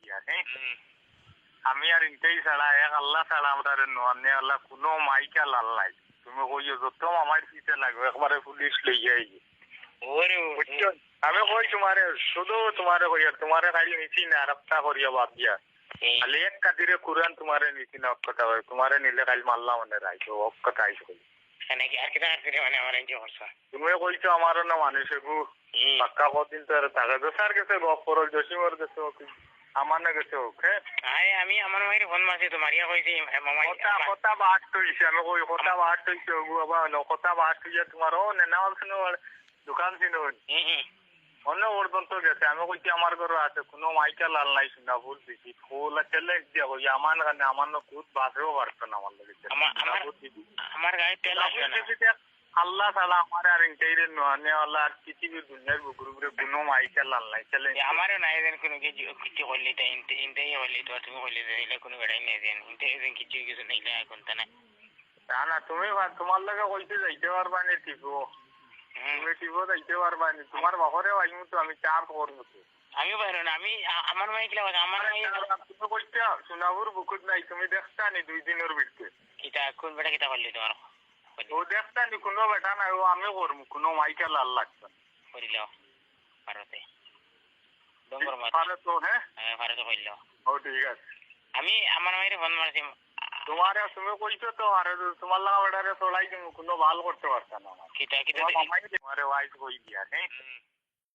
দিয়া হ্যাঁ আমি আর ইনটাই ছাড়া এক আল্লাহ ছাড়া আমরা নে আল্লাহ কোনো মাইকা লাল নাই তুমি কইও যত আমার পিছে লাগবে একবারে পুলিশ লই যাই ওরে আমি কই তোমারে শুধু তোমারে কই তোমারে খালি নিছি না রাস্তা করিয়া বাদ দিয়া খালি এক কাদিরে কুরআন তোমারে নিছি না কথা হয় তোমারে নিলে খালি মাল্লা মনে রাখো অক কথা আইছো নাকি আর কিটা করে মানে আমার এনজি করছা তুমি কইছো আমারও না মানুষে গু পাক্কা কদিন তো আর থাকে তো স্যার গেছে গপ করো জসিমর গেছে আমার না গেছে ওকে আরে আমি আমার মায়ের ফোন মারছি তো মারিয়া কইছি মামাই কথা বাট হইছে আমি কই কথা বাট হইছে গু বাবা কথা বাট হইছে তোমার ও না শুনো দোকান ছিল অন্য পর্যন্ত গেছে আমি কইছি আমার ঘরে আছে কোনো মাইকা লাল নাই শুনা ভুল দিছি ফুল চ্যালেঞ্জ দিয়া কই আমার কারণে আমার না খুব বাসেও পারতো না আমার লাগে আমার গাড়ি তেল আসবে না আল্লাহ তাআলা আমার আর ইনটাইরে নে আল্লাহ আর পৃথিবীর দুনিয়ার গ্রুপে কোনো মাইকা লাল নাই চ্যালেঞ্জ আমারও নাই দেন কোনো কিছু হইলে তাই ইনটাই হইলে তো তুমি হইলে দিলে কোনো গাড়ি নাই দেন ইনটাই দেন কিছু নাইলে এখন তা না না তুমি তোমার লাগে কইতে যাইতে পারবা না টিপো তুমি টিপো যাইতে পারবা না তোমার বাপরে আইমু তো আমি চাপ করবো তো আমি বাইরে না আমি আমার মাই কিলা আমার মাই তুমি কইতে সোনাপুর বুকুত নাই তুমি দেখতা নি 2 দিনের ভিতরে কিটা কোন বেটা কিটা করলি তোমার ও দেখতা নি কোনো বেটা নাই ও আমি করবো কোনো মাইকা লাল লাগবে করিল ভারতে ডঙ্গর মাছ ভারত হ্যাঁ ভারতে কইল ও ঠিক আছে আমি আমার মায়ের ফোন মারছি তোমারে তুমি কইছো তো আর তোমার লাগা বেটারে তোলাই দিমু কোনো ভাল করতে পারছ না কিটা তোমারে ওয়াইজ কই দিয়া হ্যাঁ